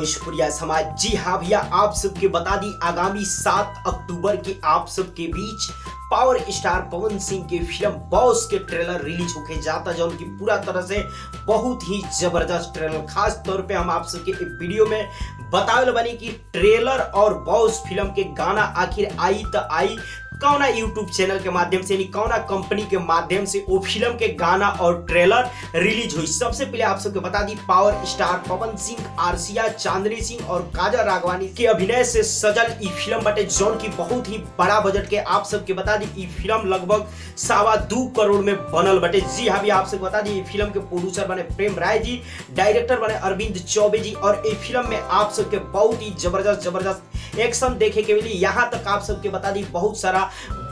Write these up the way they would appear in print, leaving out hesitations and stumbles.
भोजपुरिया समाज। जी हाँ भैया, आप सबके बता दी आगामी 7 अक्टूबर के आप सबके बीच पावर स्टार पवन सिंह के फिल्म बॉस के ट्रेलर रिलीज होके जाता, जो उनकी पूरा तरह से बहुत ही जबरदस्त ट्रेलर। खास तौर पे हम आप सबके वीडियो में बतावे बनी कि ट्रेलर और बॉस फिल्म के गाना आखिर आई तो आई कौना यूट्यूब चैनल के माध्यम से, यानी कौना कंपनी के माध्यम से वो फिल्म के गाना और ट्रेलर रिलीज हुई। सबसे पहले आप सबको बता the power star Pawan Singh, Arsiya, चांदनी सिंह और काजल राघवानी के अभिनय से सजल ई फिल्म बटे, जौन की बहुत ही बड़ा बजट के आप सबके बता दी ई फिल्म लगभग 2.25 करोड़ में बनल बटे। जी हाँ, आप सबको बता दी फिल्म के प्रोड्यूसर बने प्रेम राय जी, डायरेक्टर बने अरविंद चौबे जी, और इस फिल्म में आप सबके बहुत ही जबरदस्त एक्शन देखे के मिली। यहाँ तक आप सबके बता दी बहुत सारा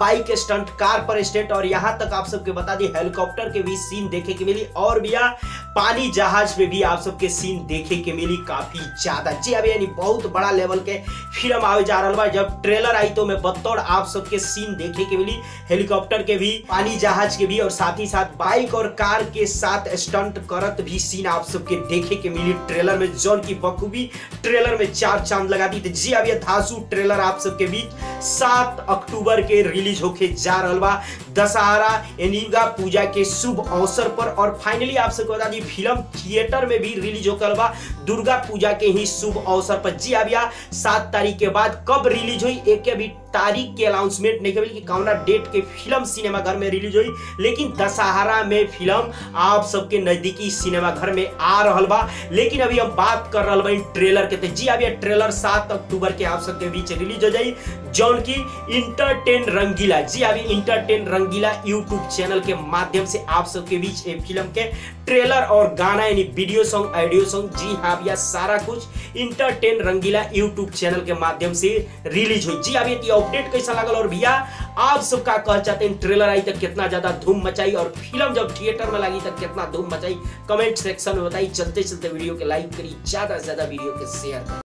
बाइक स्टंट, कार पर स्टंट, और यहाँ तक आप सबके बता दी हेलीकॉप्टर के भी सीन देखे के मिली, और भैया पानी जहाज में भी आप सबके सीन देखे के मिली काफी ज्यादा। जी अब यानी बहुत बड़ा लेवल के फिल्म आवे जा रहा बा। जब ट्रेलर आई तो मैं बतौर आप सबके सीन देखे के मिली, हेलीकॉप्टर के भी, पानी जहाज के भी, और साथ ही साथ बाइक और कार के साथ स्टंट करत भी सीन आप सबके देखे के मिली ट्रेलर में, जौन की बखूबी ट्रेलर में 4 चांद लगा दी। जी अब ये धांसू ट्रेलर आप सबके बीच 7 अक्टूबर के रिलीज होके जा रहा बा, दशहरा यानी दुर्गा पूजा के शुभ अवसर पर। और फाइनली आप सबको बता दी फिल्म थिएटर में भी रिलीज होकर बा दुर्गा पूजा के ही शुभ अवसर पर। जी अब 7 तारीख के बाद कब रिलीज हुई एक के भी तारीख के अनाउंसमेंट नहीं कि कौना डेट के फिल्म सिनेमा घर में रिलीज हुई, लेकिन दशहरा में फिल्म आप सबके नजदीकी सिनेमा घर में आ रहल बा। लेकिन अभी हम बात कर रहल बा ट्रेलर के। जी अब ये ट्रेलर 7 अक्टूबर के आप सबके बीच रिलीज हो जाई, जौन की इंटरटेन रंगीला, जी अभी इंटरटेन रंगीला यूट्यूब चैनल के माध्यम से आप सबके बीच एक फिल्म के ट्रेलर और गाना यानी वीडियो सॉन्ग, ऑडियो सॉन्ग, जी हाँ भैया सारा कुछ इंटरटेन रंगीला यूट्यूब चैनल के माध्यम से रिलीज हुई। जी अभी अपडेट कैसा लगल, और भैया आप सब का कह चाहते हैं ट्रेलर आई तक कितना ज्यादा धूम मचाई, और फिल्म जब थिएटर में लगी तक कितना धूम मचाई, कमेंट सेक्शन में बताई। चलते चलते वीडियो के लाइक करी, ज्यादा से ज्यादा वीडियो के शेयर करी।